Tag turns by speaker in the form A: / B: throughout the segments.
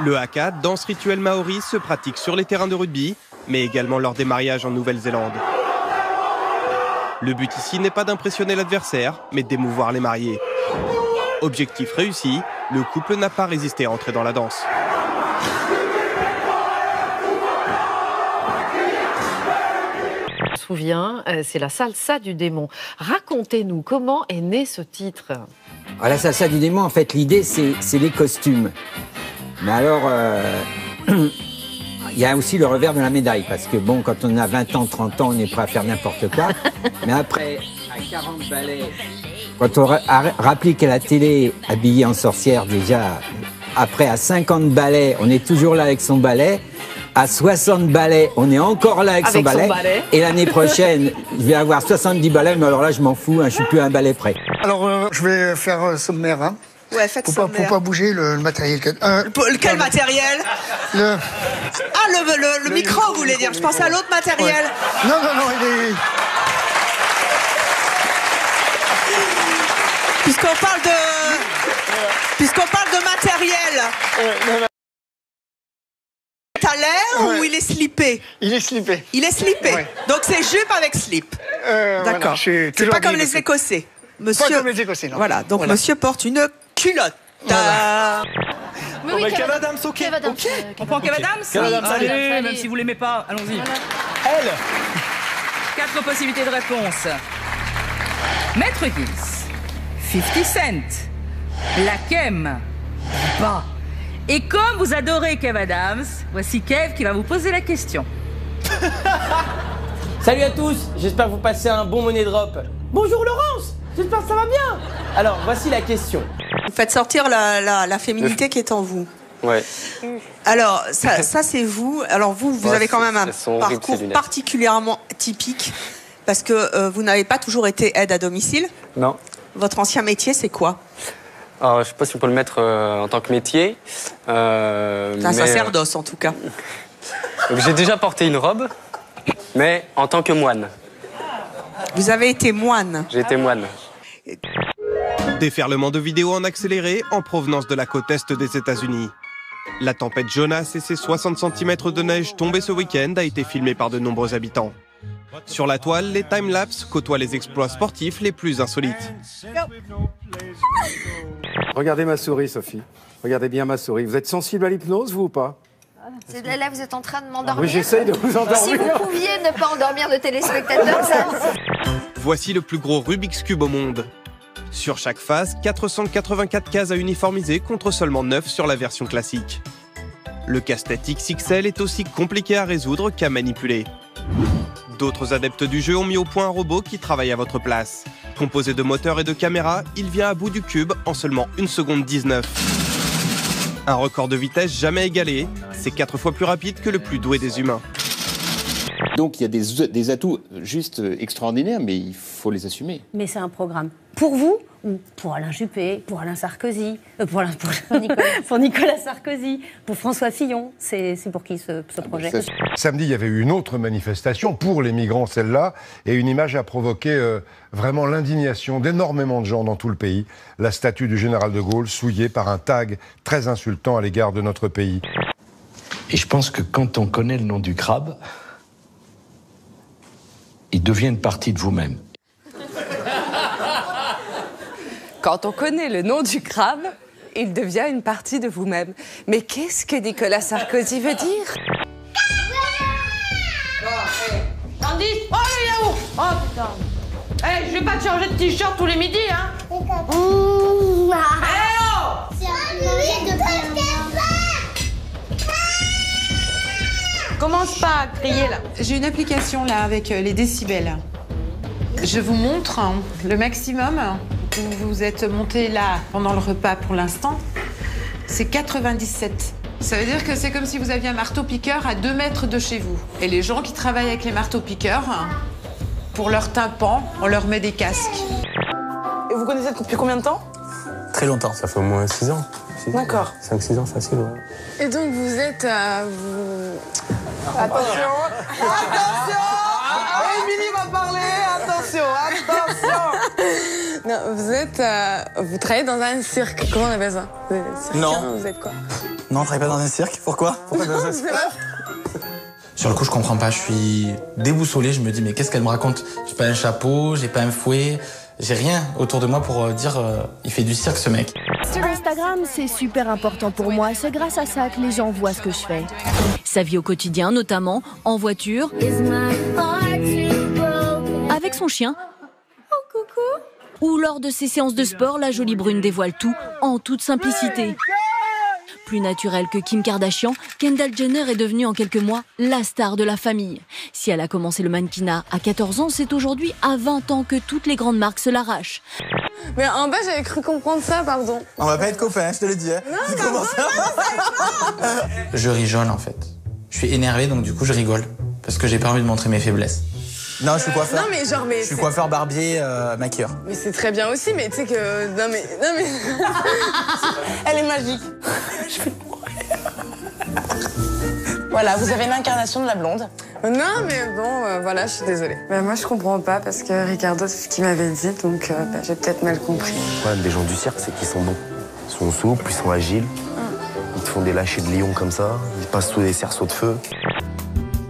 A: Le haka, danse rituelle maori, se pratique sur les terrains de rugby, mais également lors des mariages en Nouvelle-Zélande. Le but ici n'est pas d'impressionner l'adversaire, mais d'émouvoir les mariés. Objectif réussi, le couple n'a pas résisté à entrer dans la danse.
B: Je me souviens, c'est la salsa du démon. Racontez-nous, comment est né ce titre?
C: La salsa du démon, en fait, l'idée, c'est les costumes. Mais alors, il y a aussi le revers de la médaille, parce que bon, quand on a 20 ans, 30 ans, on est prêt à faire n'importe quoi. Mais après, à 40 ballets, quand on rapplique à la télé, habillé en sorcière déjà, après à 50 ballets, on est toujours là avec son ballet. À 60 ballets, on est encore là avec son ballet. Et l'année prochaine, je vais avoir 70 ballets, mais alors là, je m'en fous, hein, je suis plus à un ballet près.
D: Alors, je vais faire sommaire, hein.
E: Ouais, faites sommaire.
D: Faut pas bouger le matériel.
E: Quel matériel?
D: Le
E: micro, vous voulez dire? Je pensais à l'autre matériel.
D: Ouais. Non, il est...
E: Puisqu'on parle de matériel. À l'air ou il est slippé?
D: Il est slippé.
E: Il est slippé.
D: Ouais.
E: Donc c'est jupe avec slip. D'accord.
D: Voilà,
E: c'est pas comme les Écossais. Monsieur...
D: Pas comme les Écossais, non.
E: Voilà. Donc monsieur porte une culotte.
D: Voilà.
F: Oui, Kev Adams, ok.
E: On prend Kev Adams?
F: Kev Adams, allez,
G: Même si vous l'aimez pas, allons-y.
F: Elle.
G: 4 possibilités de réponse. Maître Gims, 50 Cent, Lakem, Bas. Et comme vous adorez Kev Adams, voici Kev qui va vous poser la question.
H: Salut à tous, j'espère que vous passez un bon money drop. Bonjour Laurence, j'espère que ça va bien. Alors, voici la question.
E: Vous faites sortir la féminité qui est en vous.
I: Ouais.
E: Alors, ça c'est vous. Alors vous avez quand même un parcours
I: horrible,
E: particulièrement typique parce que vous n'avez pas toujours été aide à domicile.
I: Non.
E: Votre ancien métier, c'est quoi?
I: Alors, je sais pas si on peut le mettre en tant que métier.
E: Un sacerdoce, en tout cas.
I: J'ai déjà porté une robe, mais en tant que moine.
E: Vous avez été moine?
I: J'ai été moine.
A: Déferlement de vidéos en accéléré en provenance de la côte est des États-Unis. La tempête Jonas et ses 60 cm de neige tombés ce week-end a été filmée par de nombreux habitants. Sur la toile, les timelapses côtoient les exploits sportifs les plus insolites.
J: Regardez ma souris, Sophie. Regardez bien ma souris. Vous êtes sensible à l'hypnose, vous ou pas?
K: Là, vous êtes en train de m'endormir.
J: Oui, j'essaye de vous endormir.
K: Si vous pouviez ne pas endormir le téléspectateur, ça...
A: Voici le plus gros Rubik's Cube au monde. Sur chaque face, 484 cases à uniformiser contre seulement 9 sur la version classique. Le casse-tête XXL est aussi compliqué à résoudre qu'à manipuler. D'autres adeptes du jeu ont mis au point un robot qui travaille à votre place. Composé de moteurs et de caméras, il vient à bout du cube en seulement 1 seconde 19. Un record de vitesse jamais égalé, c'est 4 fois plus rapide que le plus doué des humains.
L: Donc il y a des atouts juste extraordinaires, mais il faut les assumer.
M: Mais c'est un programme pour vous ou pour Alain Juppé, pour Alain Sarkozy, pour Nicolas Sarkozy, pour François Fillon. C'est pour qui ce projet?
N: Samedi, il y avait eu une autre manifestation pour les migrants, celle-là, et une image a provoqué vraiment l'indignation d'énormément de gens dans tout le pays. La statue du général de Gaulle souillée par un tag très insultant à l'égard de notre pays.
O: Et je pense que quand on connaît le nom du crabe, il devient une partie de vous-même.
P: Quand on connaît le nom du crabe, il devient une partie de vous-même. Mais qu'est-ce que Nicolas Sarkozy veut dire?
F: Candice, oh le yaourt! Oh putain! Eh, je vais pas te changer de t-shirt tous les midis, hein? Commence pas à crier là.
Q: J'ai une application là avec les décibels. Je vous montre le maximum où vous êtes monté là pendant le repas pour l'instant. C'est 97. Ça veut dire que c'est comme si vous aviez un marteau-piqueur à 2 mètres de chez vous. Et les gens qui travaillent avec les marteaux-piqueurs, pour leur tympan, on leur met des casques.
P: Et vous connaissez depuis combien de temps?
I: Très longtemps. Ça fait au moins 6 ans.
P: D'accord.
I: 5-6 ans facile, ouais.
Q: Et donc vous êtes...
P: Attention! Attention! Émilie va parler! Attention!
Q: Non, vous travaillez dans un cirque. Comment on appelle ça?
I: Non.
Q: Vous êtes quoi?
R: Non, je travaille pas dans un cirque. Pourquoi? Pourquoi dans un cirque?
S: Sur le coup, je comprends pas. Je suis déboussolé. Je me dis, mais qu'est-ce qu'elle me raconte? J'ai pas un chapeau, j'ai pas un fouet, j'ai rien autour de moi pour dire il fait du cirque ce mec.
T: Sur Instagram, c'est super important pour moi. C'est grâce à ça que les gens voient ce que je fais. Sa vie au quotidien, notamment en voiture, avec son chien. Oh, coucou. Ou lors de ses séances de sport, la jolie brune dévoile tout en toute simplicité. Plus naturelle que Kim Kardashian, Kendall Jenner est devenue en quelques mois la star de la famille. Si elle a commencé le mannequinat à 14 ans, c'est aujourd'hui à 20 ans que toutes les grandes marques se l'arrachent.
P: Mais en bas, j'avais cru comprendre ça, pardon.
R: On va pas être copains, je te le dis. Hein.
P: Non,
R: Comment ça?
S: Je rigole en fait. Je suis énervé donc du coup je rigole. Parce que j'ai pas envie de montrer mes faiblesses.
R: Non, je suis coiffeur.
P: Non, mais genre, mais.
R: Je suis coiffeur, barbier, maquilleur.
P: Mais c'est très bien aussi, mais tu sais que. Non, mais. Elle est magique. Je vais mourir.
U: Voilà, vous avez l'incarnation de la blonde.
P: Non, mais bon, voilà, je suis désolée. Mais moi, je comprends pas parce que Ricardo, c'est ce qu'il m'avait dit, donc j'ai peut-être mal compris.
V: Le problème des gens du cirque, c'est qu'ils sont bons. Ils sont souples, ils sont agiles. Ils te font des lâchers de lion comme ça. Ils passent sous des cerceaux de feu.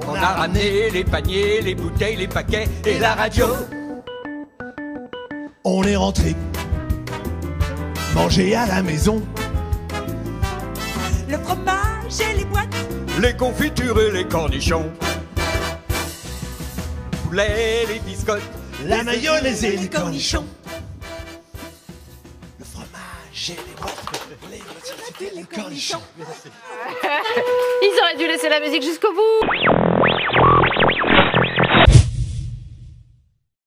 W: On a ramené les paniers, les bouteilles, les paquets et la radio.
X: On est rentré manger à la maison.
W: Le fromage et les boîtes, les confitures et les cornichons. Poulet, les biscottes,
X: La mayonnaise et les cornichons. Le fromage et les boîtes, les cornichons.
B: Ils auraient dû laisser la musique jusqu'au bout.